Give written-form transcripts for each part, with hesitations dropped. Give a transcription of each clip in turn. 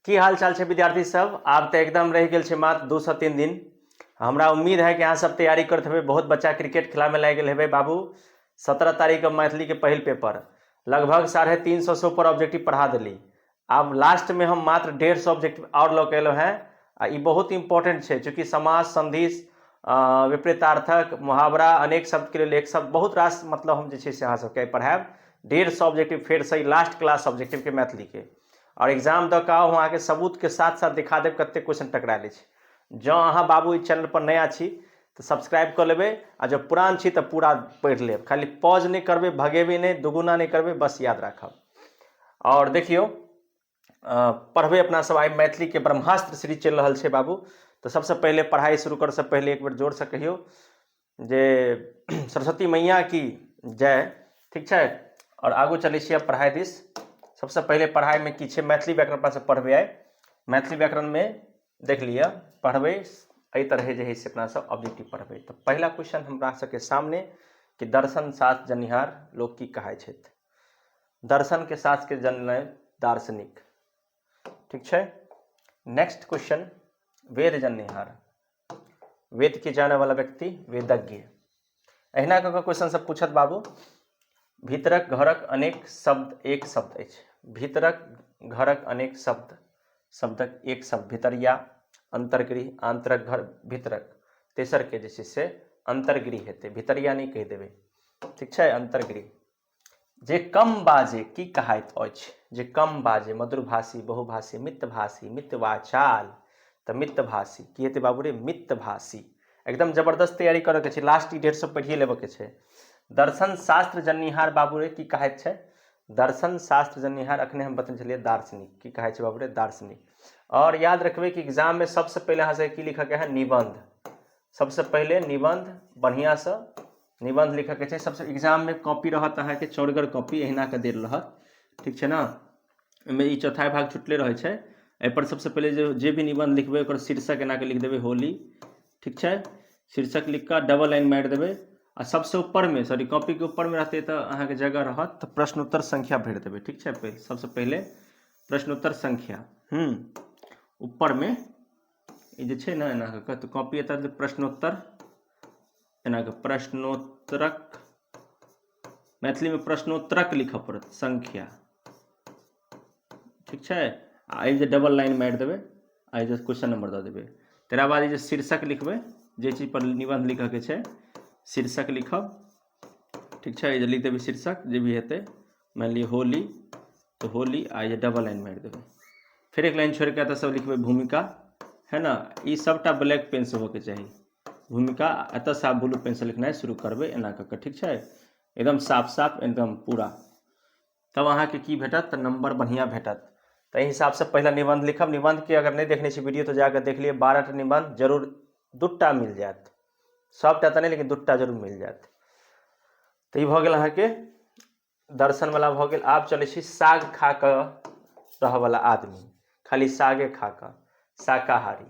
की हाल चाल है विद्यार्थी सब। आब तो एकदम रह गए मात्र 2 से 3 दिन। हमरा उम्मीद है कि अहाँ सब तैयारी करते हुए बहुत बच्चा क्रिकेट खेला में लग गए बाबू। 17 तारीख के मैथिली के पहल पेपर लगभग 350 से ऊपर ऑब्जेक्टिव पढ़ा दिली। अब लास्ट में हम मात्र 150 ऑब्जेक्टिव और लऽ के हैं। ये बहुत इंपॉर्टेंट है चूँकि समास संधि विपरीतार्थक मुहावरा अनेक शब्द के लिए एक शब्द बहुत रास मतलब हम जे अहाँ सबके पढ़ाएब। 150 ऑब्जेक्टिव फिर से लास्ट क्लास ऑब्जेक्टिव के मैथिली के और एग्जाम दऽ कऽ वहाँ के सबूत के साथ साथ दिखा देव कते क्वेश्चन टकरा ले। जँ अहाँ बाबू ई चैनल पर नया छी तो सब्सक्राइब कर लेबै आ जब पुरान छी तो पूरा पढ़ि लेब। खाली पॉज नहीं करबे, भगेबे नहीं, दुगुना नहीं करबे, बस याद रखब। और देखियो पढ़बे अपना सब आई मैथिली के ब्रह्मास्त्र सीरीज चल रहा है बाबू। तो सबसे पहले पढ़ाई शुरू कर से पहले एक बार जोर से कहियो जे सरस्वती मैया की जय। ठीक है, और आगू चले छी पढ़ाई दिस। सबसे पहले पढ़ाई में की मैथिली व्याकरण पर से पढ़बे आए। मैथिली व्याकरण में देख लिया पढ़बे एहि तरह जे है से अपना सब ऑब्जेक्टिव पढ़बे। तो पहला क्वेश्चन हमरा सबके सामने कि दर्शन शास्त्र जनिहार लोग की कहे छथि। दर्शन के शास्त्र के जनने दार्शनिक। ठीक है, नेक्स्ट क्वेश्चन वेद जनिहार, वेद के जाने वाला व्यक्ति वेदज्ञ। अहिना कऽ क्वेश्चन सब पूछत बाबू। भीतरक घरक अनेक शब्द एक शब्द अछि। भीतरक घरक अनेक शब्द शब्दक एक शब्द भितरिया, अंतर्गृह, आंतरक घर, भीतरक। तेसर के जे से अंतर्गृह हेतै, भितरिया नहीं कह देबै। ठीक है, अंतर्गृह। जे कम बाजे की कहाइत अछि। जे कम बाजे मधुरभाषी, बहुभाषी, मितभाषी, मितवाचाल। तो मितभाषी की हेतै बाबू रे, मितभाषी। एकदम जबरदस्त तैयारी करे के छै, लास्ट 150 पढ़िए लेबे के छै। दर्शन शास्त्र जनिहार बाबू रे की कहैत छै। दर्शन शास्त्र जनिहार अखने हम बतने छलिए दार्शनिक। की कहै छै बाबू रे, दार्शनिक। और याद रखबे कि एग्जाम में सबसे पहले अहाँ से की लिखा के है, निबंध। सबसे पहले निबंध बढ़िया से निबंध लिखा के छै। सबसे एग्जाम में कॉपी रहत अहाँ के चौड़गर कॉपी अहिना के देल रहत। ठीक है ना, में ई चौथाई भाग छुटले रहे छै। एहि पर सबसे पहले जे भी निबंध लिखबे ओकर शीर्षक एना के लिख देबे होली। ठीक है, शीर्षक लिख कर डबल लाइन मार देबे। आ सबसे ऊपर में सॉरी कॉपी के ऊपर में रहते तो अहाँ के जगह रहत तो प्रश्नोत्तर संख्या भर देबे। ठीक है, पहले सबसे पहले प्रश्नोत्तर संख्या ऊपर में ये जे ना एना के तो कॉपी एत प्रश्नोत्तर एना के प्रश्नोत्तरक, मैथिली में प्रश्नोत्तरक लिखा पड़त संख्या। ठीक है, आ जे डबल लाइन मार देबे, आ जे क्वेश्चन नंबर दे देबे। तेरा बाद जे शीर्षक लिखबे, जे चीज पर निबंध लिखे के छै शीर्षक लिखब। ठीक है, ये लिख देबे शीर्षक जे भी हेतै। मान लिया होली तो होली, आ ये डबल लाइन मार देबे। फिर एक लाइन छोड़ के तो सब लिखबे भूमिका, है ना। ये सबटा ब्लैक पेन से होके चाहिए भूमिका। एत से आप ब्लू पेन से लिखना शुरू करबे एना कऽ। ठीक है, एकदम साफ साफ एकदम पूरा। तब अहाँ के की भेटत तो नंबर बढ़िया भेटत। तो हिसाब से पहला निबंध लिखब। निबंध के अगर नहीं देखने छी वीडियो तो जाकर देख लिए। 12टा निबंध जरूर 2टा मिल जात, सबटा तो नहीं लेकिन 2टा जरूर मिल जात। तो ये भऽ गेल अहाँ के दर्शन वाला भऽ गेल। आब चले छी साग खा कऽ रह वाला आदमी, खाली सागे खा कऽ, शाकाहारी।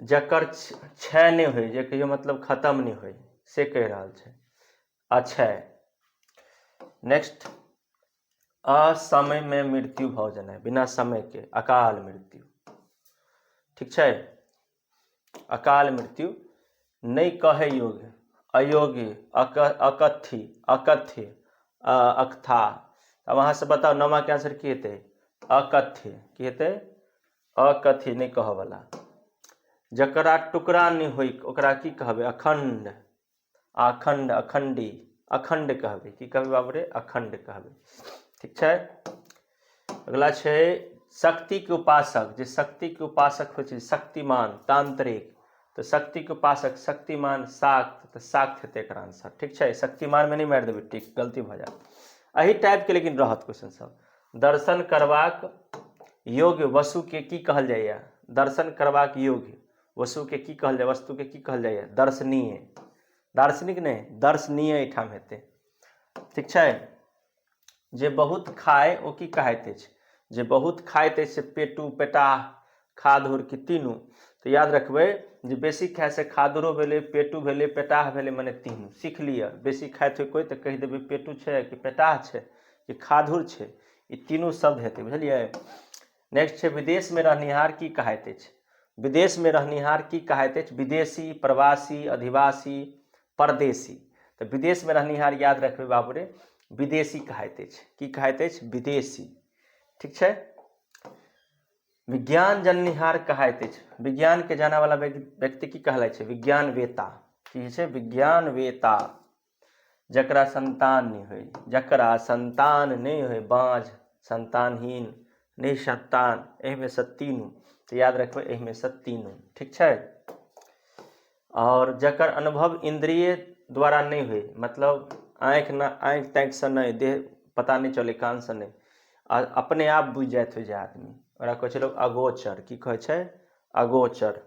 जकर क्षय नहीं हो, जे कहियो मतलब खत्म नहीं हो से कह रहा है अक्षय। नेक्स्ट, असमय में मृत्यु भऽ जाना, बिना समय के अकाल मृत्यु। ठीक है, अकाल मृत्यु। नहीं कहे योग्य, अयोग्य, अकथ्य, अकथ्य, अकथा। अब वहाँ से बताओ नमा के आंसर की हेतै, अकथ्य। की हेतै, अकथ्य, नहीं कह वाला। जकरा टुकड़ा नहीं होई ओकरा की कहबे, अखंड। अखंड, अखंडी, अखंड कहबे। की कहबे बाबू रे, अखंड कहबे। ठीक है, अगला छै शक्ति के उपासक। जे शक्ति के उपासक हो, शक्तिमान, तांत्रिक। तो शक्ति के उपासक शक्तिमान, शाक्त। तो शाक्त हेतै एकर आंसर। ठीक है, शक्तिमान में नहीं मार देबे, ठीक गलती भ जाए। अही टाइप के लेकिन रहत क्वेश्चन सब। दर्शन करबाक योग्य वस्तु के की कहल जाइए। दर्शन करबाक योग्य वस्तु के की कहल जाए, वस्तु के की कहल जाइए, दर्शनीय। दार्शनिक नहीं, दर्शनीय एहिठाम हेतै। ठीक है, जे बहुत खाए ओ की कहैत अछि। जे बहुत खाइत अछि से पेटू, पेटाह, खाधुर की तीनू। तो याद रखबे जे बेसी खाए से खाधुरो भेले, पेटू भेले, पेटाह भेले, माने तीनू। सीख लिया, बेसी खाइत हो कोई तो कह देबे पेटू छै कि पेटाह छै कि खाधुर छै। ई तीनों शब्द हेतै, बुझलियै। नेक्स्ट छै विदेश में रहनिहार की कहैत अछि। विदेश में रहनिहार की कहैत अछि, विदेशी, प्रवासी, अधिवासी, परदेशी। तो विदेश में रहनिहार याद रखबै बाबू रे, विदेशी कहैत अछि। की कहैत अछि, विदेशी, ठीक छै। विज्ञान जननिहार कहैत अछि। विज्ञान के जाना वाला व्यक्ति की कहलाइ छै, विज्ञानवेता। की छै, विज्ञानवेता। जकरा संतान नहीं होय, जकरा संतान नहीं होय, बाँझ, संतानहीन, निसंतान, एहिमे से तीनू, तो याद रखबै एहिमे से तीनू, ठीक छै। और जकर अनुभव इंद्रिय द्वारा नहीं हुए, मतलब आँख ताँखि से नहीं, देह पता नहीं चले, कान से नहीं, अपने आप बुझि जाइत हो जाए आदमी, ओकरा कहै छै लोग अगोचर। की कहै छै, अगोचर।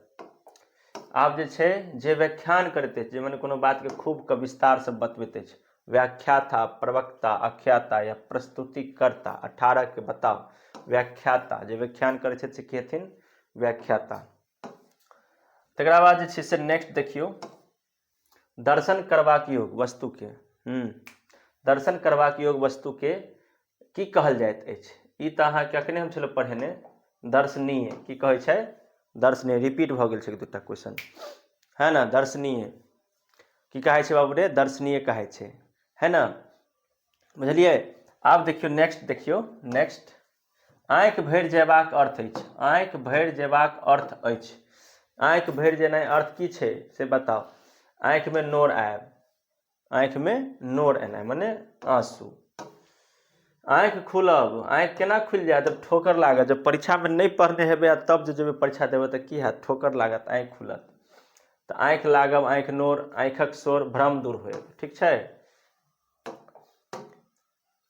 आब जे छै, जे व्याख्यान करैत अछि, जे मने कोनो बात के खूब के विस्तार से बतबैत अछि, व्याख्याता, प्रवक्ता, आख्याता या प्रस्तुतिकर्ता। 18 के बताओ, व्याख्याता, जे व्याख्यान करै छै से की हथिन, व्याख्याता। तकरा बाद जे छै से नेक्स्ट देखियौ, दर्शन करबाक योग वस्तु के, दर्शन करबाक योग वस्तु के की कहल जाइत अछि। ई तऽ अहाँके अखने हम छलहुँ पढ़ेने, दर्शनीय। की कहै छै, दर्शनीय। रिपीट भऽ गेल छै एक दूटा क्वेश्चन, है ना। दर्शनीय की कहै छै बाबू रे, दर्शनीय कहै छै, है ना, बुझलियै। आब देखियौ नेक्स्ट, देखियौ नेक्स्ट, आँखि भरि जयबाक अर्थ अछि। आँखि भरि जयबाक अर्थ अछि। आँखि भरि जेनाइ अर्थ की छै से बताओ। आँखि में नोर आयब, आँखि में नोर एनाइ मने आंसू। आँखि खुलब, आँखि केना खुलि जायत, जब ठोकर लागत। जब परीक्षा में नहीं पढ़ने हेबै आ तब जे जेबै परीक्षा देबै तऽ की हैत, ठोकर लागत, आँखि खुलत। तऽ आँखि लागब, आँखि नोर, आँखिक शोर, भ्रम दूर होयब, ठीक छै।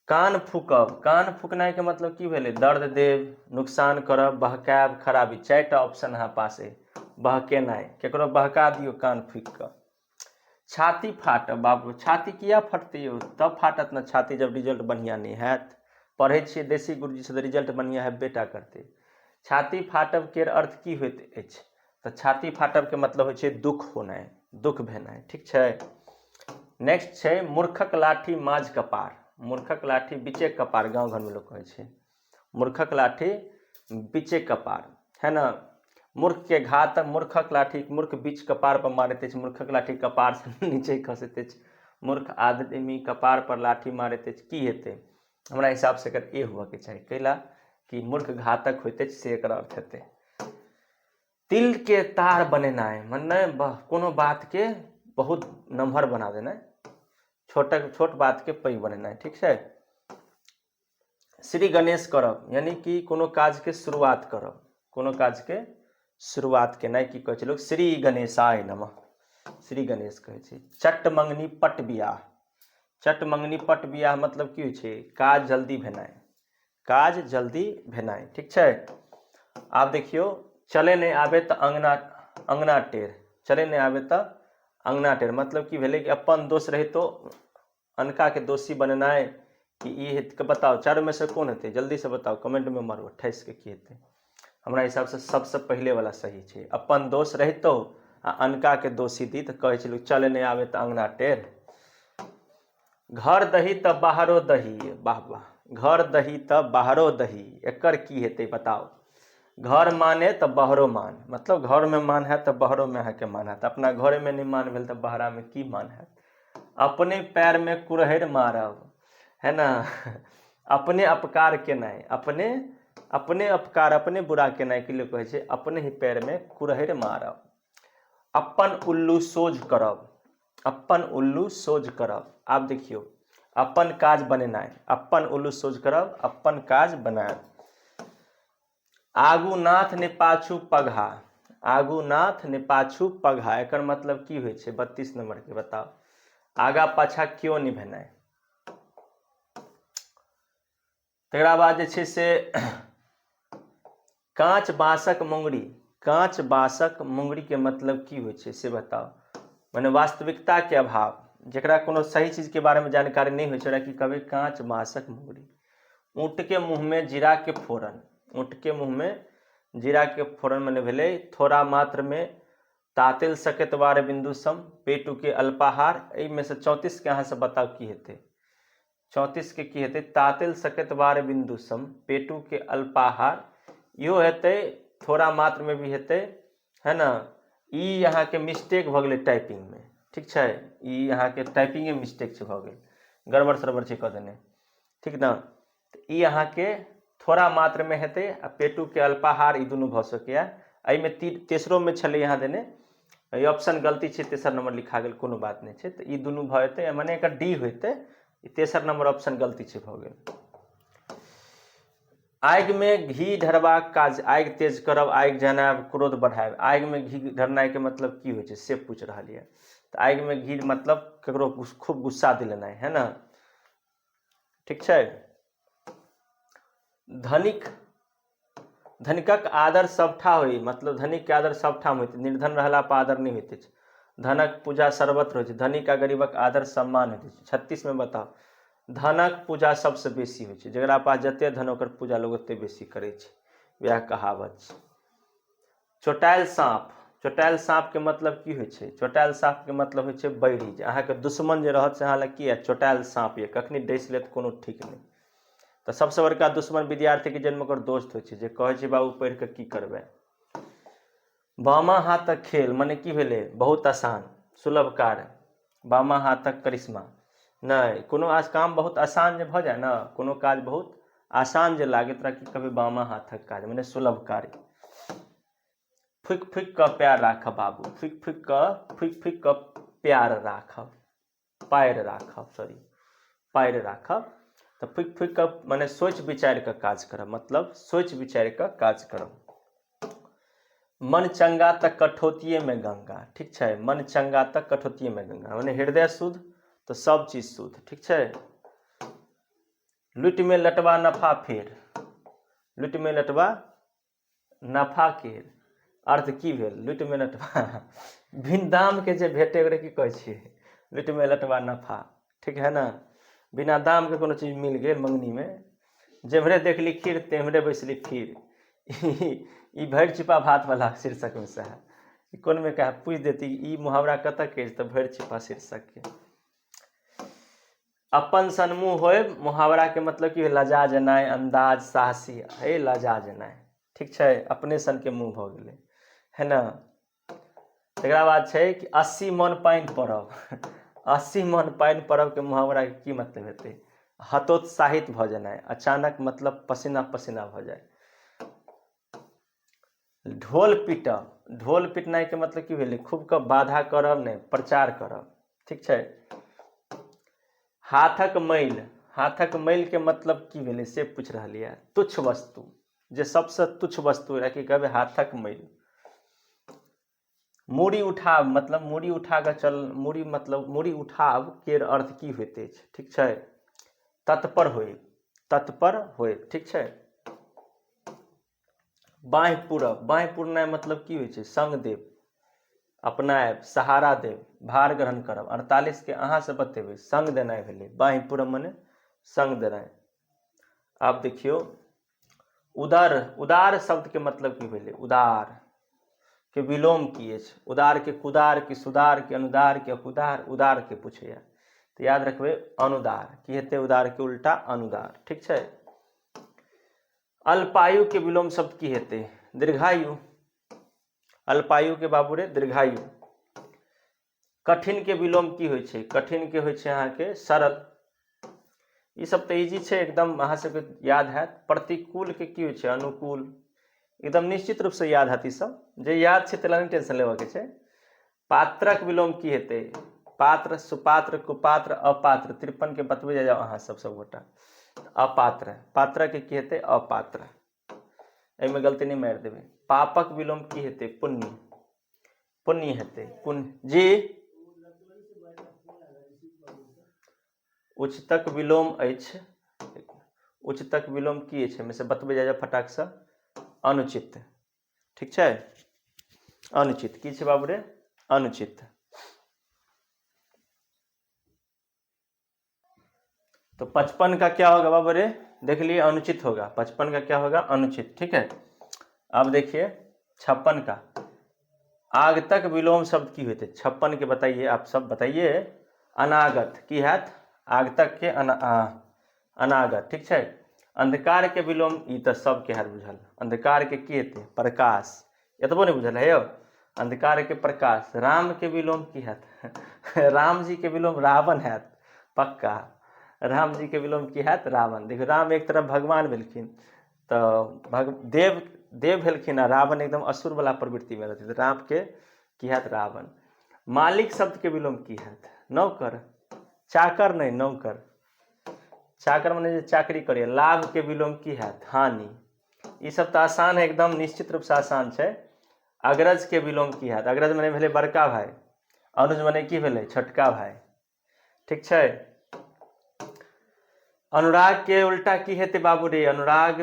कान फूकब, कान फूकनाइ के मतलब की भेलै, दर्द देब, नुकसान करब, बहकायब, खराबी। 4टा ऑप्शन अहाँ पास है। बहकेनाइ, केकरो बहका दियौ कान फूक कऽ। छाती फाटब, बाबू छाती किया फटतै यौ, तब फाटत ना छाती जब रिजल्ट बढ़िया नहीं हैत। पढ़ै छियै देसी गुरुजी से, रिजल्ट बढ़िया हेबे टा करतै। छाती फाटब केर अर्थ की होइत अछि, तऽ छाती फाटब के मतलब होइ छै दुख होनाइ, दुख भेनाइ, ठीक छै। नेक्स्ट छै, मूर्खक लाठी माझ कपार। मूर्खक लाठी बीचे कपार, गाँव घर में लोग कहै छै, मूर्खक लाठी बीचे कपार, है ना। मूर्ख के घात, मूर्खक लाठी, मूर्ख बीच कपार पर मारैत अछि, मूर्खक लाठी कपार से नीचे खसैत अछि। मूर्ख आदमी कपार पर लाठी मारैत अछि, की हेतै, हमरा हिसाब से एकर ए हुआ के चाही, कैला कि मूर्ख घातक होइत अछि, से एकर अर्थ हेतै। तिल के तार बनेनाइ, मने कोनो बात के बहुत नमहर बना देनाइ, छोट बात के पैघ बनेनाइ, ठीक छै। श्री गणेश करब, यानी कि कोनो काज के शुरुआत करब, कोनो काज के शुरुआत केनाइ की कहै छै लोग, श्री गणेशाय नमः, श्री गणेश कहै छै। चट मंगनी पट बियाह, चट मंगनी पट बियाह मतलब की होइ छै, काज जल्दी भेनाइ, काज जल्दी भेनाइ, ठीक छै। आब देखियौ, चले नहीं आबे तो अंगना टेढ़, चले नहीं आबे तो अंगना टेढ़ मतलब की भेलै कि अपन दोष रही तो अनका के दोषी बनेनाइ, कि ई के बताओ, चारों में से कौन हेतै, जल्दी से बताओ, कमेंट में मारो, 28 के की हेतै। हमरा हिसाब से सबसे पहले वाला सही छै, अपन दोष रहितो आ अनका के दोषी दी तऽ कहै छै लोग, चले नहीं आबे तो अंगना टेढ़। घर दही तऽ बाहरो दही, वाह वाह, घर दही तऽ बाहरो दही, एकर की हेतै बताओ। घर माने तऽ बाहरो मान, मतलब घर में मान है तो बाहरों में अहाँके मान है, अपना घरे में नहीं मान भेल तऽ बाहरा में की मान है। अपने पैर में कुरहैर मारब, है ना, अपने अपकार केनाइ, अपने अपकार, अपने बुरा केनाइ के लिए कहै छै, अपने ही पैर में कुरहैर मारब। अपन उल्लू सोझ करब, अपन उल्लू सोझ करब। आब देखियौ, अपन काज बनेनाइ, अपन उल्लू सोझ करब, अपन काज बनायब। आगू नाथ ने पाछू पघा, आगू नाथ ने पाछू पघा, एकर मतलब की होइ छै, 32 नंबर के बताओ। आगा पाछा क्यों नहीं भेनाइ। तकरा बाद जे छै से कांच बाँसक मुंगरी, कांच बाँसक मुंगरी के मतलब की होइ छै से बताओ। माने वास्तविकता के अभाव, जकरा कोनो सही चीज के बारे में जानकारी नहीं होइ छै, ओकरा की कहबै, कांच बाँसक मुंगरी। ऊँट के मुँह में जीरा के फोरन, ऊँट के मुँह में जीरा के फोरन मने भेलै, थोड़ा मात्र में तातिल सकैत वार बिंदु सम, पेटू के अल्पाहार। एहि में से 34 के अहाँ से बताओ की हेतै। 34 के की हेतै तातिल सकतवार बिंदु सम पेटू के अल्पाहार, इहो हेतै थोड़ा मात्र में भी हेतै, है ना। ई यहाँ के मिस्टेक भ गेलै टाइपिंग में, ठीक छै, ई यहाँ के टाइपिंग में मिस्टेक भ गेल, गड़बड़ सड़बड़ छै कह देने, ठीक ना। ई यहाँ के थोड़ा मात्र में हेतै आ पेटू के अल्पाहार, ई दुनू भ सकैया। एहिमे तेसरो में छलै यहाँ देने, ऑप्शन गलती छै, तेसर नंबर लिखा गेल, कोनो बात नहीं छै, तो ई दुनू भ जेतै, माने एकर डी होतै, तेसर नंबर ऑप्शन गलती छै भ गेल। आगि में घी ढरबाक काज, आगि तेज करब, आगि जनाब, क्रोध बढ़ायब। आगि में घी ढरनाइ के मतलब की होइ छै से पूछ रहा है। तो आगि में घी मतलब ककरो खूब गुस्सा दिलेनाइ, है ना, ठीक छै। धनिकक आदर सबठा होई, मतलब धनिक के आदर सबठाम होइत, निर्धन रहला पर आदर नहीं होइत अछि। धनक पूजा सर्वत्र होइत छै, धनिक आ गरीबक आदर सम्मान होइत छै। 36 में बताओ, धनक पूजा सबसे बेसी होइ छै, जकरा पास जते धन ओकर पूजा लोग ओते बेसी करै छै, वएह कहावत छै। चोटायल साँप, चोटायल साँप के मतलब की होइ छै? चोटायल साँप के मतलब होइ छै बैरी, जे अहाँके दुश्मन जे रहत से अहाँ लग की है चोटायल साँप ये, कखनी डसि लेत कोनो ठीक नहीं। तो सबसे बड़का दुश्मन विद्यार्थी के जन्म ओकर दोस्त होइ छै, जे कहै छै बाबू पढ़ि के की करबै। बामा हाथक खेल माने की भेलै? बहुत आसान, सुलभ कार्य, बामा हाथक करिश्मा, नहीं कोनो काम बहुत आसान जे भ जाए ना, कोनो काज बहुत आसान जे लागे तोरा की कहबै बामा हाथक काज, माने सुलभ कार्य। फूक फूक क प्यार राखब बाबू, फूक फूक क प्यार राखब, पैर राखब, सॉरी पैर राखब। तो फूक फूक क माने सोच विचार के काज करब, मतलब सोच विचार के काज करब। मन चंगा तक कठौतिये में गंगा, ठीक छै, मन चंगा तक कठौतिये में गंगा, माने हृदय शुद्ध तो सब चीज शुद्ध, ठीक छै। लुटि में लटवा नफा फेर, लुटि में लटवा नफा केर अर्थ की भेल? लुटि में लटवा बिन दाम के जे भेटे ओकरा की कहै छियै? लुटि में लटवा नफा, ठीक है ना। बिना दाम के कोनो चीज मिल गेल मंगनी में, जेम्हरे देखली खीर तेम्हरे बैसली फिर, ई भरि छिपा भात वाला शीर्षक में से है। कौन में कहा पूछ देती ई मुहावरा कतऽ के? तो भरि छिपा शीर्षक के। अपन सन्मुह होय, मुहावरा के मतलब की? लजा जेनाइ, अंदाज, साहसी, हे लजा जेनाइ, ठीक छै, अपने सन के मुँह भ गेलै, है ना। तकरा बाद छै कि 80 मन पानि पड़ब 80 मन पानि पड़ब के मुहावरा के की मतलब हेतै? हतोत्साहित भ जेनाइ, अचानक मतलब पसीना पसीना भ जाए। ढोल पीटब, ढोल पिटनाइ के मतलब की भेलै? खूब के बाधा करब नहीं, प्रचार करब, ठीक छै। हाथक मैल, हाथक मैल के मतलब की भेलै से पूछ रहलिए। तुच्छ वस्तु, जे सबसे तुच्छ वस्तु है कि कहबै हाथक मैल। मूड़ी उठाब मतलब मूड़ी उठा के चल, मूड़ी मतलब मूड़ी उठाब के अर्थ की होइत अछि, ठीक छै। तत्पर होय, तत्पर होय, ठीक छै। बाँहि पूरब, बाँहि पूरनाइ मतलब की होइ छै? संग देब, अपनायब, सहारा देब, भार ग्रहण करब। 48 के अहाँ से बतेबै, संग देनाइ भेलै, बाँहि पूरब मने संग देनाइ। आब देखियो उदर, उदार शब्द के मतलब की भेलै? उदार के विलोम की अछि? उदार के कुदार, के सुदार, के अनुदार, के अकुदार, उदार के पूछैया, तो याद रखबै अनुदार। की हेतै उदार के उल्टा? अनुदार, ठीक छै। अल्पायु के विलोम शब्द की हेतै? दीर्घायु, अल्पायु के बाबू रे दीर्घायु। कठिन के विलोम की होइ छै? कठिन के होइ छै अहाँ के सरल। ई सब तो इजी छै एकदम, अहाँ सबके याद हैत। प्रतिकूल के की होइ छै? अनुकूल, एकदम निश्चित रूप से याद हैत। ई सब जे याद छै तेला नहीं टेंशन लेबऽ के छै। पात्रक विलोम की हेतै? पात्र, सुपात्र, कुपात्र, अपात्र। 53 के बतबै जाओ अहाँ सब गोटा। अपात्र, पात्र के की हेतै? अपात्र, एहिमे गलती नहीं मारि देबै। पापक विलोम की हेतै? पुण्य, पुण्य हेतै, पुण्य जी। उच्चतक विलोम अछि, उच्चतक विलोम की अछि? में से बतबै जाओ फटाक से। अनुचित, ठीक छै, अनुचित की छै बाबू रे? अनुचित। तो 55 का क्या होगा बाबू रे? देख लिए, अनुचित होगा। 55 का क्या होगा? अनुचित, ठीक है। अब देखिए 56 का आगतक विलोम शब्द की होते? 56 के बताइए, आप सब बताइए। अनागत की हैत? आगतक के अनागत, ठीक है। अंधकार के विलोम ई तो सबके हाथ बुझल, अंधकार के की हेतै प्रकाश, एतबो नहीं बुझल है यौ, अंधकार के प्रकाश। राम के विलोम की हैत राम जी के विलोम रावण हैत, पक्का राम जी के विलोम की हैत रावण। देखियो राम एक तरफ भगवान भेलखिन तो देव भेलखिन आ रावण एकदम असुर वाला प्रवृत्ति में रहते, राम के की हैत रावण। मालिक शब्द के विलोम की हैत नौकर, चाकर नहीं नौकर, चाकर माने चाकरी करे। लाभ के विलोम की हैत हानि, ये सब तो आसान है एकदम, निश्चित रूप से आसान है। अग्रज के विलोम की हैत, अग्रज माने भेले बड़का भाई, अनुज माने की भेले छोटका भाई, ठीक है। अनुराग के उल्टा की हेते बाबू रे, अनुराग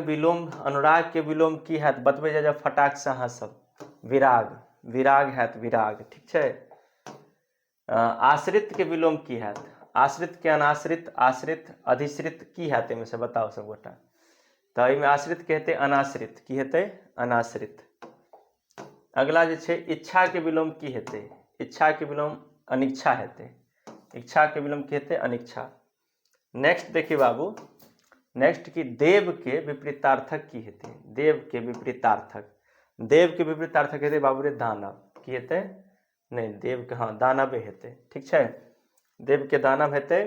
के विलोम की हैत बतबे जा फटाक से अहाँ सब, विराग, विराग हैत विराग, ठीक है। आश्रित के विलोम की हैत, आश्रित के अनाश्रित, आश्रित अधिश्रित की हैत में से बताओ सब गोटा। तो एहिमे आश्रित के हेते अनाश्रित, की हेते अनाश्रित। अगला जे छै इच्छा के विलोम की हेते, इच्छा के विलोम अनिच्छा हेते, इच्छा के विलोम की हेते अनिच्छा। नेक्स्ट देखिए बाबू, नेक्स्ट की देव के विपरीतार्थक की हेते, देव के विपरीतार्थक, देव के विपरीतार्थक हेते बाबू रे दानव, की हेते नहीं देव के हाँ दानवे हेते, ठीक है। देव के दानव हेते।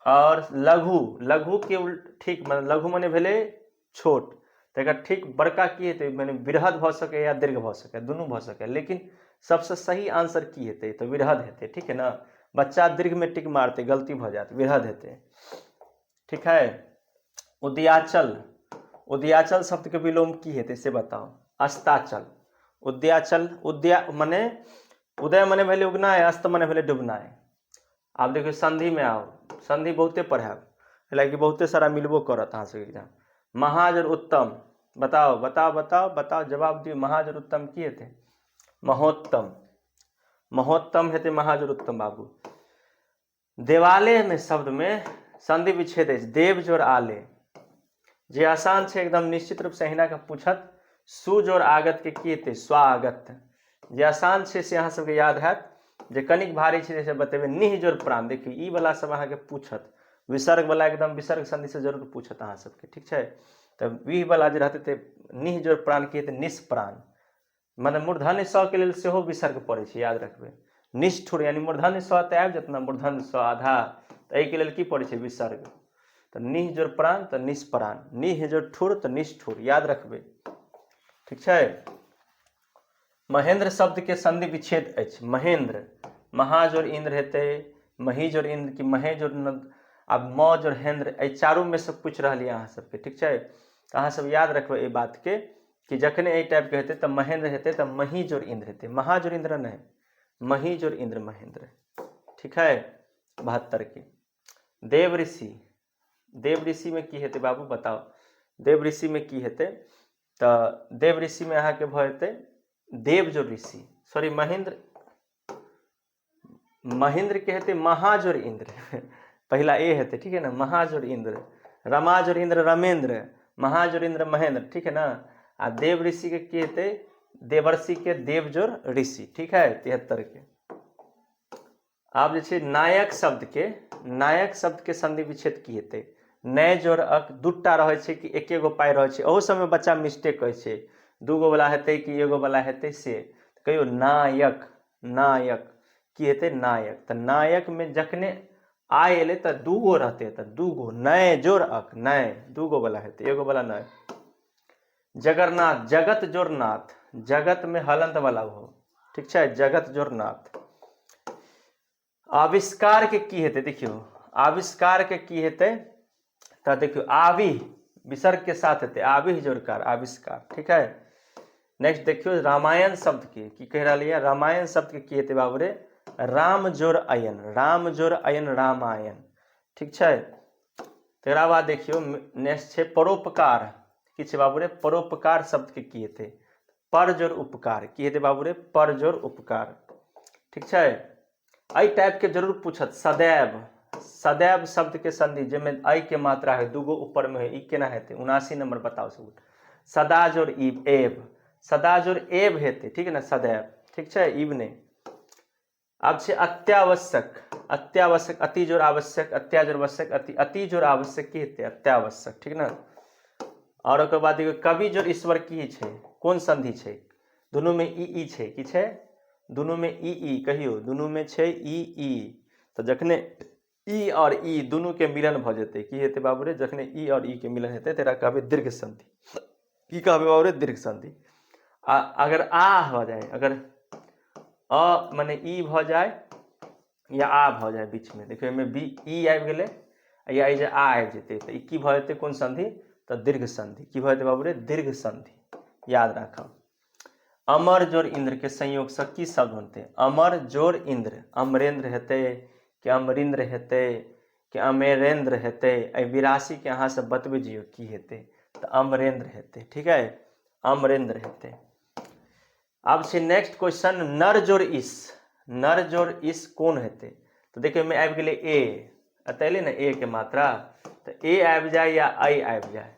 और लघु, लघु के उल्ट ठीक मतलब लघु माने भेले छोट, तो ठीक बड़का की हेते माने बृहद भ सके या दीर्घ भ सके, दुनू भ सके, लेकिन सबसे सही आंसर की हेते तो बृहद हेते, ठीक है ना। बच्चा दीर्घ में टिक मारते गलती भ जाते, बृहद हेते, ठीक है। उदयाचल, उदयाचल शब्द के विलोम की हेते से बताओ। अस्ताचल, उदयाचल, उदया माने उदय माने भेले उगनाय, अस्त माने भेले डूबनाय। आप देखियो संधि में आओ, संधि बहुते पढ़ाब, हालांकि बहुते सारा मिलबो करत अहाँ सबके एग्जाम। महाज और उत्तम, बताओ बताओ बताओ बताओ जवाब दियो, महाज और उत्तम की हेते महोत्तम, महोत्तम हेते महाज और उत्तम बाबू। देवालय में शब्द में संधि विच्छेद है, देव जोर आले, जे आसान है एकदम, निश्चित रूप से हिना का पूछत। सुज और आगत के की हेते स्वागत, जे आसान है से अहाँ सबके याद हैत, जे कनिक भारी है जैसे बतेबे। निह जोर प्राण, देखिए ई वाला सब अहाँ के पूछत, विसर्ग वाला एकदम विसर्ग संधि से जरूर पूछत अहाँ सबके, ठीक है। तब वी वाला जे रहते थे निह जोर प्राण की हेते निष्प्राण, मतलब मूर्धन्य स के लेल सेहो विसर्ग पड़े छै, याद रखबे। निष्ठुर यानी मूर्धन्य स तऽ आबि जेतना, मूर्धन्य स आधा, तो एहि के लेल की पड़े छै विसर्ग। तो निह जोर प्राण तो निष्प्राण, निह जोर ठुर तो निष्ठुर, याद रखबे, ठीक है। महेंद्र शब्द के संधि विच्छेद अछि, महेंद्र, महा जोर इंद्र हेते, मही जोर इंद्र की महे जोर नद, अब म जोर हेंद्र, एहि चारू में से पूछ रही अहाँ सबके, ठीक है। तो अहाँ सब याद रखबे एहि बात के कि जखने एहि टाइप के हेते तो महेंद्र हेते तो मही जोर इंद्र हेते, महा जोर इंद्र नहीं, मही जोर इंद्र महेंद्र, ठीक है। 72 के देव ऋषि, देव ऋषि में की हेते बाबू बताओ, देव ऋषि में की हेते तो देव ऋषि में अहाँ के भ हेते देव जोर ऋषि, सॉरी महेंद्र, महेंद्र के हेते महाजोर इंद्र पहला ए हेते, ठीक है ना, महाजोर इंद्र, रमाजोर इंद्र रमेंद्र, महाजोर इंद्र महेंद्र, ठीक है ना। आ देव ऋषि के की हेते देवर्षि के देवजोर ऋषि, ठीक है। 73 के आब जे छै नायक शब्द के, नायक शब्द के संधि विच्छेद की हेते, नय जोर अक, दूटा रहे छै कि एके गो पाई रहे छै, ओहो सब में बच्चा मिस्टेक करे छै, दूगो वाला हेते कि एगो वाला हेते से कहियो नायक, नायक की हेते नायक। तो नायक में जखने आय एले तो दूगो रहते, तो दूगो, नय जोर अक, नय दूगो वाला हेते, एगो वाला नय। जगन्नाथ, जगत जोर नाथ, जगत में हलंत वाला हो, ठीक है, जगत जोर नाथ। आविष्कार के की हेते, देखियो आविष्कार के की हेते तो देखियो आवी विसर्ग के साथ हेते, आवी जोरकार आविष्कार, ठीक है। नेक्स्ट देखियो रामायण शब्द के की कह रहा है, रामायण शब्द के की हेते बाबू रे राम जोर अयन, राम जोर अयन रामायण, ठीक है। तेरा बाद देखियो नेक्स्ट है परोपकार, की छै बाबू रे परोपकार शब्द के की हेते पर जोर उपकार, की हेते बाबू रे पर जोर उपकार, ठीक है। आई टाइप के जरूर पूछत। सदैव, सदैव शब्द के संधि जिसमें आई के मात्रा है दूगो ऊपर में है, ई केना हेते 79 नंबर बताओ सब। सदा जोर ईब एब, सदा जोर एब हेते, ठीक है ना सदैव, ठीक है, ईब ने। अब छै अत्यावश्यक, अत्यावश्यक, अति जोर आवश्यक, अत्याजोर आवश्यक, अति जोर आवश्यक की हेतै अत्यावश्यक, ठीक ना। और ओकर बाद देखियौ कवि जोर ईश्वर की छै, कोन संधि छै, दुनू में ई छै, की छै, दुनू में ई कहियो, दुनू में छै ई। तो जखने ई और ई दुनू के मिलन भ जेतै की हेतै बाबू रे, जखने ई और ई के मिलन हेतै तेरा कहबै दीर्घ संधि। की कहबै बाबू रे, दीर्घ संधि। अगर आ हो जाए, अगर अ माने ई भ जाए या आ भ जाए बीच में, देखियो एमे बी ई आबि गेलै या ई जे आ आबि जेतै तऽ ई की भ जेतै, कोन संधि, तऽ दीर्घ संधि। की भ जेतै बाबू रे, दीर्घ संधि। याद राखब। अमर जोर इंद्र के संयोग से की शब्द बनते, अमर जोर इंद्र, अमरेंद्र हेतै कि अमरिंद्र हेतै कि अमेरेंद्र हेतै, एहि 82 के अहाँ सब बतबै जियो की हेतै, तऽ अमरेंद्र हेतै, ठीक है, अमरेंद्र हेतै। अब छै नेक्स्ट क्वेश्चन, नर जोर इस, नर जोर इस कोन हेतै, तो देखियो में आबि गेलै ए, एतऽ एलै ने ए के मात्रा, तऽ ए आबि जाए या ऐ आबि जाए,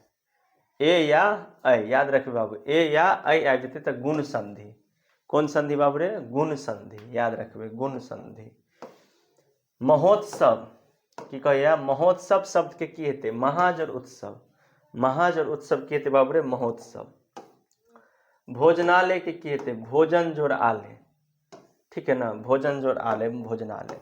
ए या ऐ, याद रखबै बाबू, ए या ऐ आबि जेतै तऽ गुण संधि। कोन संधि बाबू रे, गुण संधि, याद रखबै, गुण संधि। महोत्सव की कहैया, महोत्सव शब्द के की हेतै, महाजोर उत्सव, महाजोर उत्सव की हेतै बाबू रे, महोत्सव। भोजनालय के की हेतै, भोजन जोर आलय, ठीक है ना, भोजन जोर आलय, भोजनालय।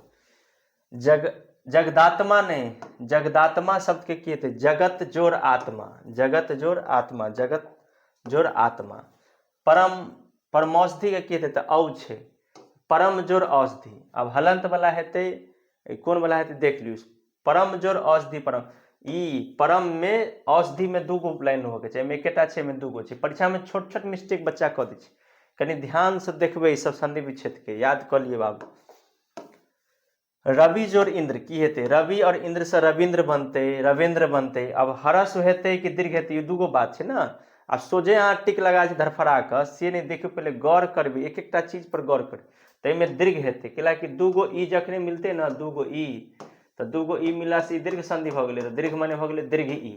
जगदात्मा नहीं, जगदात्मा शब्द के की हेतै, जगत जोर आत्मा, जगत जोर आत्मा, जगत जोर आत्मा। परम, परमौषधि के की हेतै, तऽ औ छै, परम जोर औषधि। अब हलंत वाला हेतै, कोन वाला हेतै देख लियौ, परम जोर औषधि, परम, ई परम में औषधि में दूगो लाइन होके छै, एमे एकेटा छै, एमे दूगो छै, परीक्षा में छोट छोट मिस्टेक बच्चा कऽ दै छै, कनि ध्यान से देखबै ई सब संधि विच्छेद के, याद कऽ लियौ बाबू। रवि जोर इंद्र की हेतै, रवि और इंद्र से रविंद्र बनतै, रविंद्र बनतै। अब हरस हेतै कि दीर्घ हेतै, ई दूगो बात छै ना। आ सोझे अहाँ टिक लगा छै धरफड़ा कऽ, से नहीं देखियौ, पहले गौर करबै, एक एकटा चीज पर गौर करबै, ताहिमे दीर्घ हेतै, कैलाकि दूगो ई जखने मिलतै ना, दूगो ई, तऽ दूगो ई मिला से दीर्घ संधि भऽ गेलै, तऽ दीर्घ माने भऽ गेलै दीर्घ ई,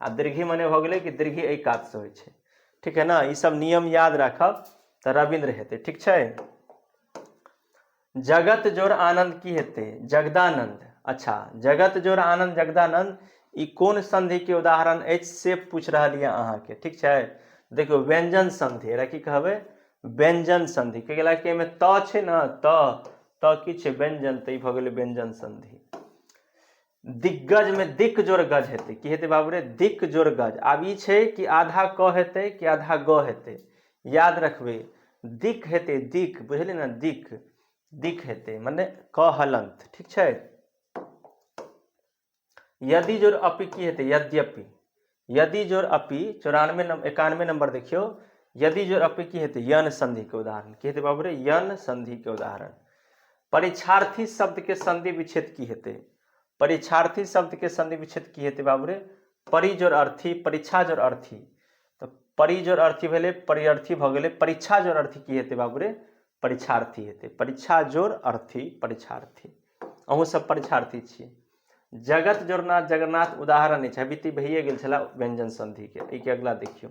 आ दीर्घी माने भऽ गेलै कि दीर्घी एहि कात से होइ छै, ठीक है ना। ई सब नियम याद राखब, तऽ रविंद्र हेतै, ठीक छै। जगत जोर आनंद की हेतै, जगदानंद। अच्छा, जगत जोर आनंद जगदानंद, ई कोन संधि के उदाहरण अछि से पूछ रहल यऽ अहाँके, ठीक छै। देखियौ व्यंजन संधि, एकरा की कहबै, व्यंजन संधि, कैलाकि एहिमे त छै ना, त की छै, व्यंजन, तऽ ई भऽ गेलै व्यंजन संधि। दिग्गज में दिक जोर गज हेतै, की हेतै बाबू रे, दिक जोर गज। आब ई छै कि आधा क हेतै कि आधा ग हेतै, याद रखबै, दिक हेतै, दिक, बुझलियै ना, दिक, दिक हेतै मने क हलंत, ठीक छै। यदि जोर अपि की हेतै, यद्यपि, यदि जोर अपि 91 नंबर देखियौ, यदि जोर अपि की हेतै, यन संधि के उदाहरण, की हेतै बाबू रे, यन संधि के उदाहरण। परीक्षार्थी शब्द के संधि विच्छेद की हेतै, परीक्षार्थी शब्द के संधि विच्छेद की हेतै बाबू रे, परि जोर अर्थी, परीक्षा जोर अर्थी, तो परि जोर अर्थी भेलै, परिअर्थी भऽ गेलै, परीक्षा जोर अर्थी की हेतै बाबू रे, परीक्षार्थी हेतै, परीक्षा जोर अर्थी, परीक्षार्थी। अहूँ सब परीक्षार्थी छियै। जगत जोड़नाथ जगन्नाथ उदाहरण अछि, बीती भइए गेल छला व्यंजन संधि के। एहिके अगला देखियौ,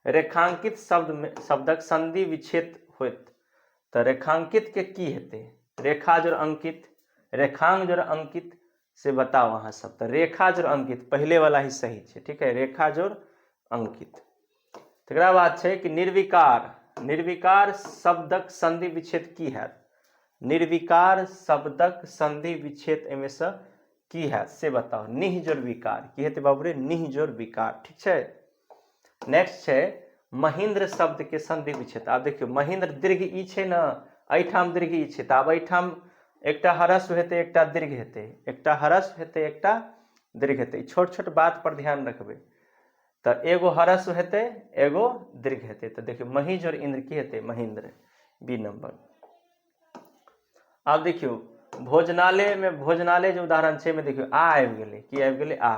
रेखांकित शब्द में शब्दक संधि विच्छेद होइत, तऽ रेखांकित के की हेतै, रेखा जोड़ अंकित, रेखांग जोड़ अंकित, से बताओ अहाँ सब। तऽ रेखा जोड़ अंकित पहले वाला ही सही छै, ठीक है, रेखा जोड़ अंकित। तकरा बाद छै कि निर्विकार, निर्विकार शब्दक संधि विच्छेद की हैत, निर्विकार शब्दक संधि विच्छेद एहिमे से की हैत से बताओ। निह जोड़ विकार, की हेतै बाबू रे, निह जोड़ विकार, ठीक छै। नेक्स्ट छै महेंद्र शब्द के संधि विच्छेद। आब देखियौ महेंद्र दीर्घ ई छै ना, एहिठाम दीर्घ ई छै, तऽ आब एहिठाम एकटा ह्रस्व हेतै एकटा दीर्घ हेतै, एकटा ह्रस्व हेतै एकटा दीर्घ हेतै। छोट छोट बात पर ध्यान रखबै, तऽ एगो ह्रस्व हेतै एगो दीर्घ हेतै, तऽ देखियौ मही जोड़ इंद्र की हेतै, महेंद्र, बी नंबर। आब देखियौ भोजनालय में, भोजनालय जो उदाहरण छै में देखियौ आ आबि गेलै, की आबि गेलै आ,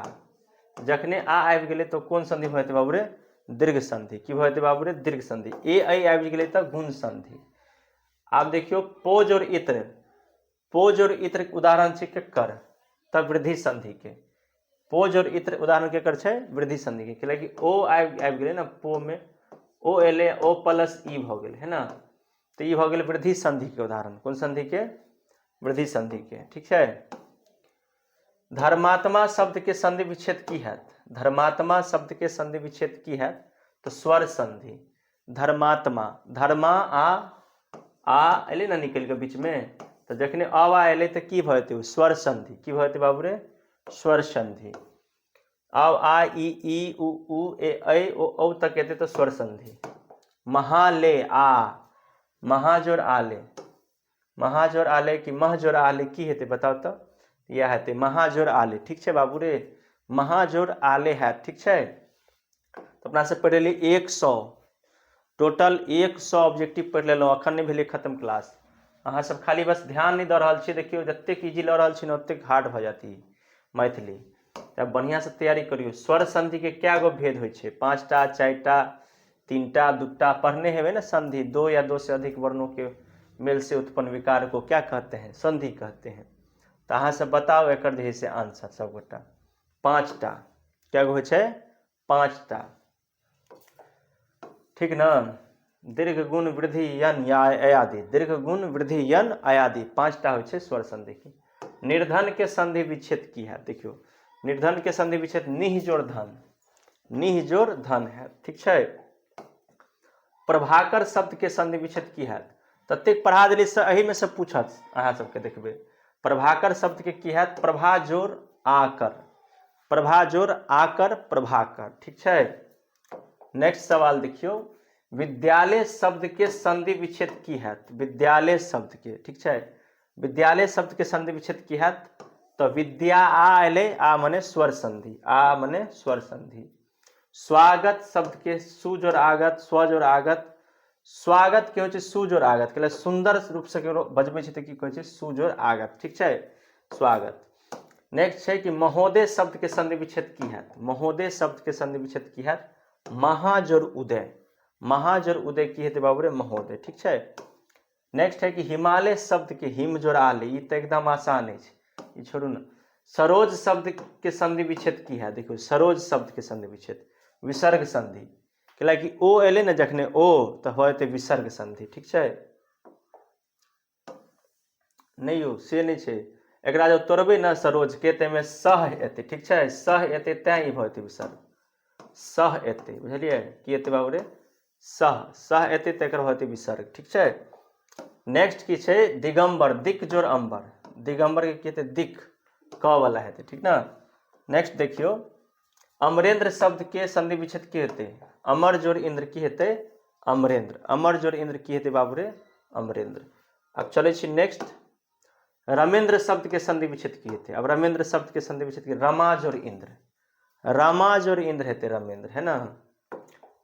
जखने आ आबि गेलै तऽ कोन संधि भऽ जेतै बाबू रे, दीर्घ संधि। की भऽ जेतै बाबू रे, दीर्घ संधि। ए ऐ आबि गेलै तऽ गुण संधि। आब देखियौ पोज और इत्र, पोज और इत्र के उदाहरण छै केकर, तऽ वृद्धि संधि के। पोज और इत्र उदाहरण केकर छै, वृद्धि संधि के, कैलाकि ओ आबि गेलै ना पो में, ओ एलै, ओ प्लस ई भऽ गेल है ना, तऽ ई भऽ गेल वृद्धि संधि के उदाहरण। कोन संधि के, वृद्धि संधि के, ठीक है। धर्मात्मा शब्द के संधि विच्छेद की है, धर्मात्मा शब्द के संधि विच्छेद की है तो स्वर संधि। धर्मात्मा, धर्मा आ एले ना निकल के बीच में, तो जखने आवा एले तो की भते स्वर संधि, की भते बाबू रे स्वर संधि। आव आ ई उ ए ओ तक एते तो स्वर संधि। महाले आ, महाजोर आले, महाजोर आले कि महजोर आले की हेते बताओ तो, यह हेते महाजोर आले, ठीक है बाबू रे, महाजोर आले है, ठीक है। तो अपना से पढ़ ली 100, टोटल 100 ऑब्जेक्टिव पढ़ लेलहुँ, अखन नहीं भेलै खत्म क्लास। अहाँ सब खाली बस ध्यान नहीं दऽ रहल छी, देखियो जतेक इजी लऽ रहल छी ने ओतेक हार्ड भऽ जाती मैथिली, तब बढ़िया से तैयारी करियो। स्वर संधि के क्या गो भेद होइ छै, 5टा 4टा 3टा 2टा पढ़ने हेबे ना संधि, 2 या 2 से अधिक वर्णों के मेल से उत्पन्न विकार को क्या कहते हैं, संधि कहते हैं। तो अहाँ सब बताओ एक जे से आंसर सब गोटा। 5टा क्या गो होइ छै, 5टा, ठीक ना। दीर्घ गुण वृद्धि यन या अयादि, दीर्घ गुण वृद्धि यन अयादि 5टा होइ छै स्वर संधि की। निर्धन के संधि विच्छेद की है, देखियो निर्धन के संधि विच्छेद निह जोड़ धन, निह जोड़ धन है, ठीक है। प्रभाकर शब्द के संधि विच्छेद की है, ततेक पढ़ा दिली से एही में से पूछत अहाँ सबके देखबे। प्रभाकर शब्द के की है, प्रभा जोड़ आकर, प्रभा जोड़ आकर प्रभाकर, ठीक है। नेक्स्ट सवाल देखियो, विद्यालय शब्द के संधि विच्छेद की है, विद्यालय शब्द के, ठीक है। विद्यालय शब्द के संधि विच्छेद की है तो विद्या आ एले, आ मने स्वर संधि, आ मने स्वर संधि। स्वागत शब्द के सु जोड़ आगत, स्व जोड़ आगत, स्वागत के होइ छै सु जोड़ आगत, के सुंदर रूप से बजबै छै त की कहै छै सु जोड़ आगत, ठीक है स्वागत। नेक्स्ट है कि महोदय शब्द के संधि विच्छेद की है, महोदय शब्द के संधि विच्छेद की है महाजोड़ उदय, महाजोड़ उदय की हेतु बाबू रे महोदय, ठीक है। नेक्स्ट है कि हिमालय शब्द के हिम जोड़ आले, ये तो एकदम आसान है, ये छोड़ू ना। सरोज शब्द के संधि विच्छेद की है, देखो सरोज शब्द के संधि विच्छेद विसर्ग संधि, कि ओ एले ना जखने ओ तो होते विसर्ग संधि, ठीक है। नहीं हो से नहीं छै, एकरा जो तोड़बे ना सरोज के ते में सह एते, ठीक है, सह एते तैं भते विसर्ग, सह एते, बुझलिए कि एते बाबू रे सह, सह एते तकर होते विसर्ग, ठीक है। नेक्स्ट की छै दिगंबर, दिक जोड़ अंबर, दिगंबर के कहते दिक क वाला हेते, ठीक ना। नेक्स्ट देखियो, अमरेंद्र शब्द के संधि विच्छेद की हेते, अमर जोड़ इंद्र की हेते अमरेंद्र, अमर जोड़ इंद्र की हेते बाबू रे अमरेंद्र। अब चले छी नेक्स्ट, रमेंद्र शब्द के संधि विच्छेद की हेते, अब रमेंद्र शब्द के संधि विच्छेद की रमा जोड़ इंद्र, रमा जोड़ इंद्र हेते रमेंद्र, है ना।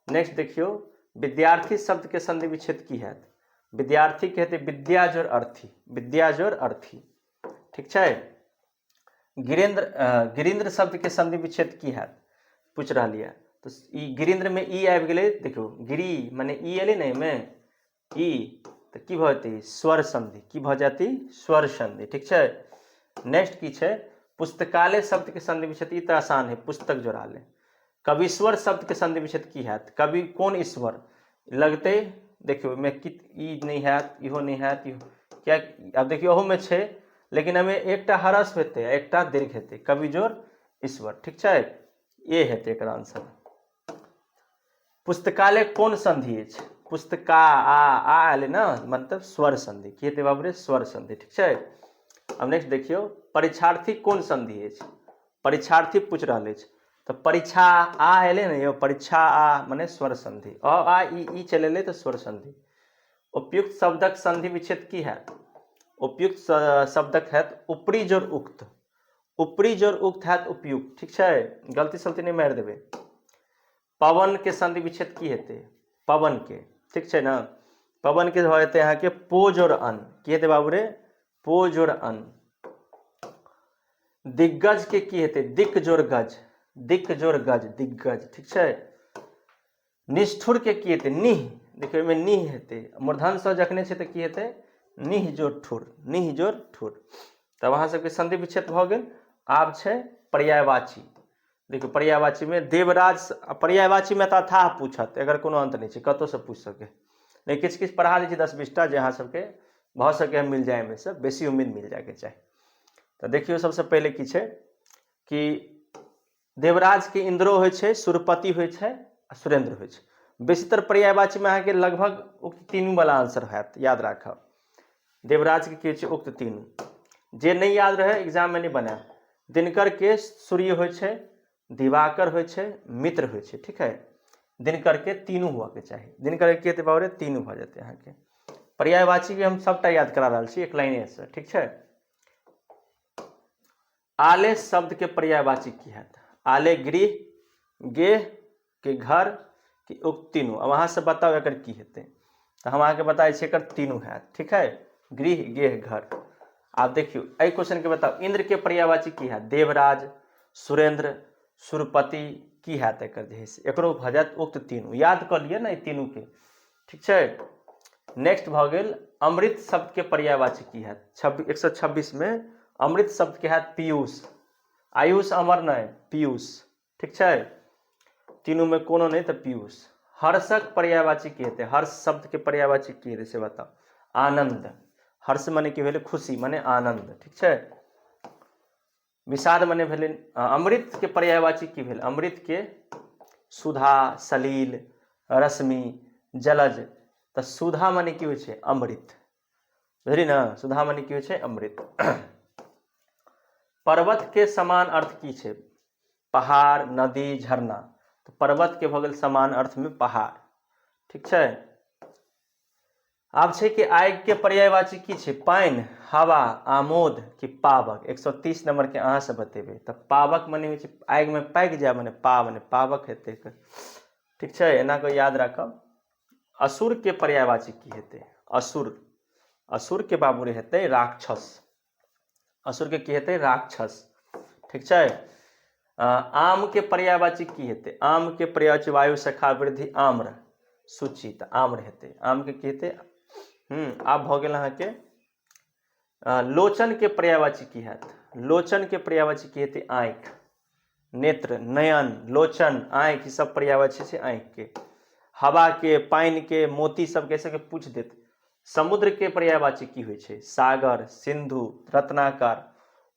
नेक्स्ट देखियो, विद्यार्थी शब्द के संधि विच्छेद की है, विद्यार्थी कहते विद्या जोड़ अर्थी, विद्या जोड़ अर्थी, ठीक है। गिरिंद्र शब्द के संधि विच्छेद की है पूछ रहा लिया, तो गिरिंद्र में ई आबि गेलै, देखो गिरी माने ई एले नहीं में ई, तो की भते स्वर संधि, की भ जाती स्वर संधि, ठीक है। नेक्स्ट की छै पुस्तकालय शब्द के संधि विच्छेद, ई तो आसान है, पुस्तक जोड़ा ले। कविश्वर शब्द के संधि विच्छेद की है, कवि कौन ईश्वर लगते, देखियो में ई नहीं है, इहो नहीं है, क्या अब देखियो ओहो में छै, लेकिन हमें एकटा हरस हेते एकटा दीर्घ हेते, कवि जोड़ ईश्वर, ठीक है, ये हेते एकर आंसर। पुस्तकालय कौन संधि है, पुस्तका आ एले ना, मतलब स्वर संधि, की हेते बाबू रे स्वर संधि, ठीक है। अब नेक्स्ट देखियो, परीक्षार्थी कौन संधि है, परीक्षार्थी पूछ रहा है, तो परीक्षा आ एले ना, यो परीक्षा आ माने स्वर संधि, आ ई चले तो स्वर संधि। उपयुक्त शब्दक संधि विच्छेद की है, उपयुक्त शब्दक है ऊपरी जोड़ उक्त, ऊपरी जोड़ उक्त है उपयुक्त, ठीक है, गलती सलती नहीं मार देवे। पवन के संधि विच्छेद की हेते, पवन के, ठीक है ना, पवन के होते यहाँ के पो जोड़ अन, की हेते बाबू रे पो जोड़ अन। दिग्गज के की हेते दिक जोड़ गज, दिक जोड़ गज दिग्गज, ठीक है। निष्ठुर के की हेते निह, देखियो में निह हेते, मूर्धन स जखने छै त की हेते निह जोड़ ठुर, निह जोड़ ठुर, तब अहाँ सबके संधि विच्छेद भ गेल। आब छै पर्यायवाची, देखियो पर्यायवाची में देवराज, पर्यायवाची में तो अथाह पूछत, एकर कोनो अंत नहीं छै, कतौ से पूछ सके, लेकिन किछु किछु पढ़ा दै छी 10-20 टा जे अहाँ सबके भ सके मिल जाए में से बेसी उम्मीद मिल जाए के चाही। तो देखियो सबसे पहले की छे कि देवराज के इंद्रो होइ छे, सुरपति होइ छे आ सुरेंद्र होइ छे। बेसीतर पर्यायवाची में अहाँ के लगभग उक्त तीनों वाला आंसर हैत, याद राखब। देवराज के की छे उक्त तीनों, जे नहीं याद रहे एग्जाम में नहीं बने। दिनकर के सूर्य होइ छे, दिवाकर होइ छे, मित्र होइ छे, ठीक है। दिनकर के तीनों हुआ के चाहिए, दिनकर के हेतै बाबरे तीनों भ जेतै अहाँ के। पर्यायवाची के हम सबटा याद करा रहल छी एक लाइने से, ठीक छै। आले शब्द के पर्यायवाची की हैत? आले गृह, गेह के घर कि उक्त तीनों। अब अहाँ से बताओ एकर की हेतै, तो हम अहाँके बताए छी एकर तीनों हैत, ठीक है। गृह, गेह, घर। आप देखियो एहि क्वेश्चन के बताओ इंद्र के पर्यायवाची की हैत? देवराज, सुरेंद्र, सुरपति की हैत एकर जे है से? एकरो भ जायत उक्त तीनों। याद कर लिए ना तीनों के, ठीक छै। नेक्स्ट भ गेल अमृत शब्द के पर्यायवाची की हैत? 126 में अमृत शब्द के हैत पीयूष। आयुष अमर नहीं, पीयूष, ठीक छै। तीनों में कोनो नहीं तो पीयूष। हर्षक पर्यायवाची की हेतै? हर्ष शब्द के पर्यायवाची की हेतै से बताओ? आनंद। हर्ष माने की भेलै? खुशी माने आनंद, ठीक छै। विषाद माने भेलै अमृत के पर्यायवाची की भेल? अमृत के सुधा, सलील, रश्मि, जलज। तो सुधा माने की होइ छै? अमृत, बुझली ना? सुधा माने की होइ छै? अमृत। पर्वत के समान अर्थ की छै? पहाड़, नदी, झरना। तो पर्वत के भ गेल समान अर्थ में पहाड़, ठीक छै। आब छै कि आगि के पर्यायवाची की छै? पानि, हवा, आमोद कि पावक। 130 नंबर के अहाँ से बतेबे। तो पावक माने होइ छै आगि में पाकि जाए, माने पावक हेतै, ठीक छै। एना को याद राखब। असुर के पर्यायवाची की हेतै? असुर, असुर के बाबू रे हेतै राक्षस। असुर के की हेतै? राक्षस, ठीक छै। आम के पर्यायवाची की हेतै? आम के पर्यायवाची वायु, सखा, वृद्धि, आम्र, सूची। तो आम्र हेतै। आम के की हेतै? आब भ गेल अहाँ के लोचन के पर्यायवाची की हैत? लोचन के पर्यायवाची की हेतै? आँखि, नेत्र, नयन, लोचन, आँखि, ई सब पर्यायवाची छै आँखि के। हवा के, पानि के, मोती सब कैसे के पूछ देत। समुद्र के पर्यायवाची की होइ छै? सागर, सिंधु, रत्नाकर,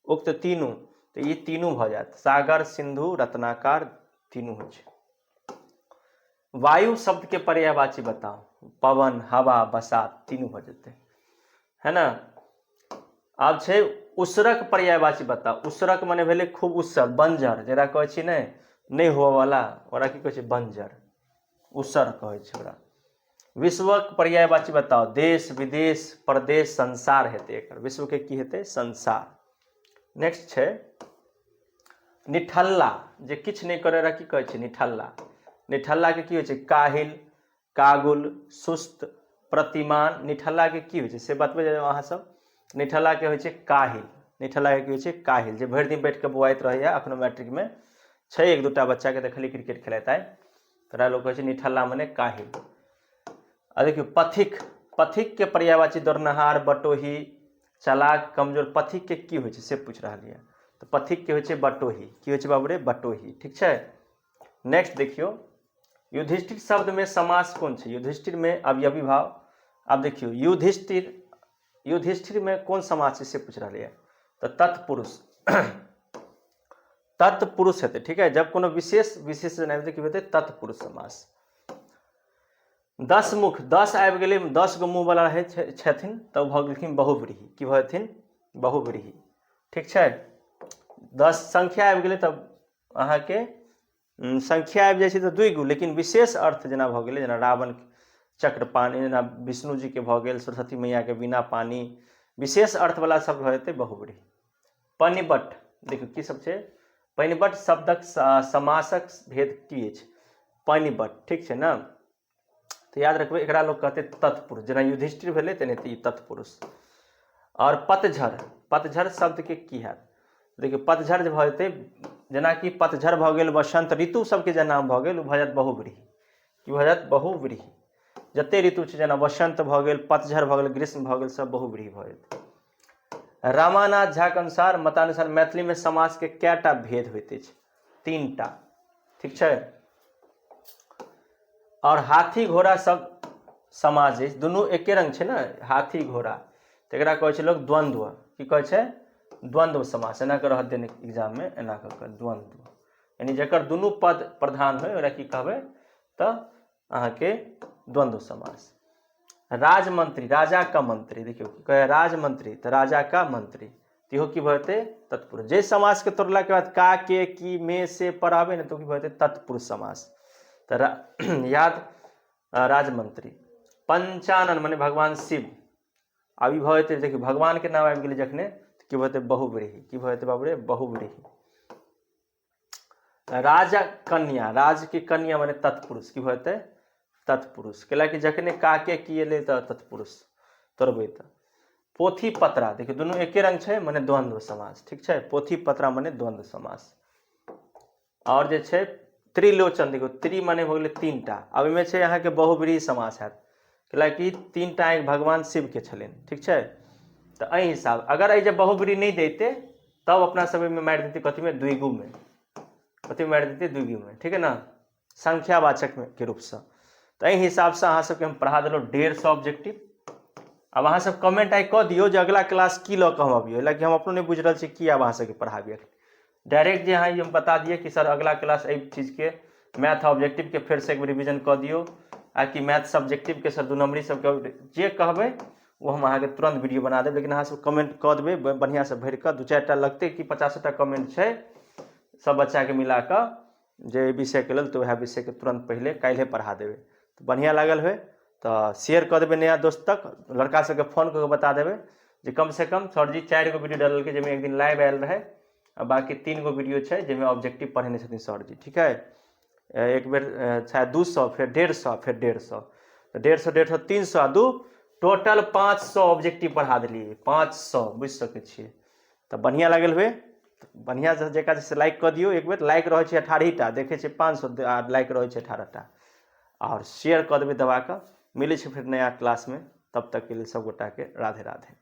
उक्त तीनों। तो ये तीनों भ जात, सागर, सिंधु, रत्नाकर तीनों होइ छै। वायु शब्द के पर्यायवाची बताओ? पवन, हवा, बसात तीनों भ जेतै, है ना। आब छै उसरक पर्यायवाची बताओ? उसरक माने भेलै खूब उसर, बंजर, जरा कहै छी नहीं हुआ वाला, ओकरा की कहै छै? बंजर, उसर कहै छै ओकरा। विश्वक पर्यायवाची बताओ? देश, विदेश, प्रदेश, संसार हेतै एकर। विश्व के की हेतै? संसार। नेक्स्ट छै निठल्ला, जे किछ नहीं करे की कहै छै? निठल्ला। निठल्ला के की होइ छै? काहिल, कागुल, सुस्त, प्रतिमान। निठल्ला के की होइ छै से बतबै अहाँ सब। निठल्ला के होइ छै काहिल। निठल्ला के की होइ छै? काहिल, जे भरि दिन बैठ के बौआइत रहैया। अखनो मैट्रिक में छै एक दूटा बच्चा के देखली क्रिकेट खेलाइत आइ, तोरा लोग कहै छै निठल्ला माने काहिल। आ देखियो पथिक, पथिक के पर्यायवाची दौड़नहार, बटोही, चालाक, कमजोर। पथिक के की होइ छै से पूछ रहल है। तो पथिक के होइ छै बटोही। की होइ छै बाबू रे? बटोही, ठीक छै। नेक्स्ट देखियो युधिष्ठिर शब्द में समास कौन छै? युधिष्ठिर में अवयवी भाव। अब देखियो युधिष्ठिर, युधिष्ठिर में कौन समास छै से पूछ रहा है। तो तत्पुरुष, तत्पुरुष हेतै, ठीक है। जब कोनो विशेष विशेषण आबि जेतै की हेतै? तत्पुरुष समास। 10 मुख, 10 आबि गेलै, 10 गो मुँह वाला रहै छथिन तब भ गेलखिन बहुव्रीहि। की भ जेथिन? बहुव्रीहि, ठीक छै। 10 संख्या आबि गेलै तब अहाँ के संख्या आबि जाइ छै तो 2 गो, लेकिन विशेष अर्थ जेना भ गेलै, जेना रावण चक्र पानी, जेना विष्णु जी के भ गेल, सरस्वती मैया के बिना पानी, विशेष अर्थ वाला शब्द भ जेतै बहुव्रीहि। पनिबट, देखियो की सब छै? पनिबट शब्दक समासक भेद की अछि? पनिबट, ठीक छै ना। तो याद रखबै एकरा लोग कहते तत्पुरुष, जेना युधिष्ठिर भेलै तेनाहिते ई तत्पुरुष। और पतझड़, पतझड़ शब्द के की हैत? देखियो पतझड़ जे भ जेतै, जेना कि पतझड़ भ गेल, वसंत ऋतु सबके जे नाम भ गेल ओ भ जायत बहुव्रीहि। की भ जायत? बहुव्रीहि। जते ऋतु छै जेना वसंत भ गेल, पतझड़ भ गेल, ग्रीष्म भ गेल, सब बहुव्रीहि भ जेतै। रामानाथ झा के अनुसार, मतानुसार मैथिली में समास के कैटा भेद होइत अछि? 3टा, ठीक छै। और हाथी घोड़ा सब समास अछि, दुनू एके रंग छै ना, हाथी घोड़ा। तो एकरा कहै छै लोग द्वंद्व, की कहै छै द्वंद्व समास। एना कर रहत देने एग्जाम में, एना कर द्वंद्व, यानी जकर दुनू पद प्रधान हो ओकरा की कहबै तो अहाँ के द्वंद्व समास। राजमंत्री, राजा का मंत्री, देखियो कहे राजमंत्री तो राजा का मंत्री, इहो की भते तत्पुरुष। जे समास के तोड़ला के बाद का के की में से पर आवे न तो की भते तत्पुरुष समास। तो याद राजमंत्री। पंचानन माने भगवान शिव, अभी भते देखियो भगवान के नाम आबि गेलै जखने की भते बहुव्रीहि, की भते बाबू रे बहुव्रीहि। राजा कन्या, राज के कन्या माने तत्पुरुष, की भते तत्पुरुष, कैला कि जखने का के की एले तो तत्पुरुष तोड़बै तो। पोथी पत्रा, देखिए दोनों एके रंग छै माने द्वंद्व समास, ठीक छै। पोथी पत्रा माने द्वंद्व समास। और जे छै त्रिलोचन, देखो त्रि माने हो गेलै तीनटा, अब एहिमे छै अहाँके बहुव्रीहि समास हैत, कैला कि तीनटा आँखि भगवान शिव के छलनि, ठीक छै। तो एहि हिसाब अगर एहि जे बहुव्रीहि नहीं देते तब अपना सब में मारि देती कथी में द्विगु में, कथी में मारि देती द्विगु में, ठीक है ना, संख्यावाचक में के रूप से। तो एहि हिसाब से अहाँ सबके हम पढ़ा देलहुँ 150 ऑब्जेक्टिव। अब अहाँ सब कमेंट आई कह दियो जे अगला क्लास की लऽ कऽ हम अबियो, लेकिन हम अपनो नहीं बुझ रहल छी की आब अहाँ सबके पढ़ाबिए। डायरेक्ट जे अहाँ हम बता दिए कि सर अगला क्लास एहि चीज के मैथ ऑब्जेक्टिव के फिर से एक रिविजन कऽ दियो, आ कि मैथ सब्जेक्टिव के सर 2 नंबरी सबके जे कहबै वो हम अहाँके तुरंत वीडियो बना देब। लेकिन अहाँ सब कमेंट कऽ देबै बढ़िया से भरि कऽ, 2-4टा लगते कि 50टा कमेंट छै सब बच्चा के मिला कऽ जे विषय के लेल, तो वह विषय के तुरंत पहले काल्हे पढ़ा देबै। तो बढ़िया लागल है तो शेयर कर देबै नया दोस्त तक, लड़का सबके फोन करके बता देबै जे कम से कम सर जी 4 गो वीडियो डालल के, जैमे एक दिन लाइव आयल रहे आ बाकी 3 गो वीडियो छै जैमे ऑब्जेक्टिव पढ़ेने छथिन सर जी, ठीक है। एक बेर शायद 200 फिर 150 फिर 150, 150 150 300 आ 2 टोटल 500 ऑब्जेक्टिव पढ़ा दिलिए, 500 बुझ सकै छियै। तो बढ़िया लागल हुए बढ़िया से जेका जैसे लाइक कर दियो, एक बेर लाइक रहे छै 18टा, देखे छै 500 आ लाइक रहे छै 18टा, और शेयर कर देबै दबा कऽ। मिले छै फिर नया क्लास में, तब तक के लिए सब गोटा के राधे राधे।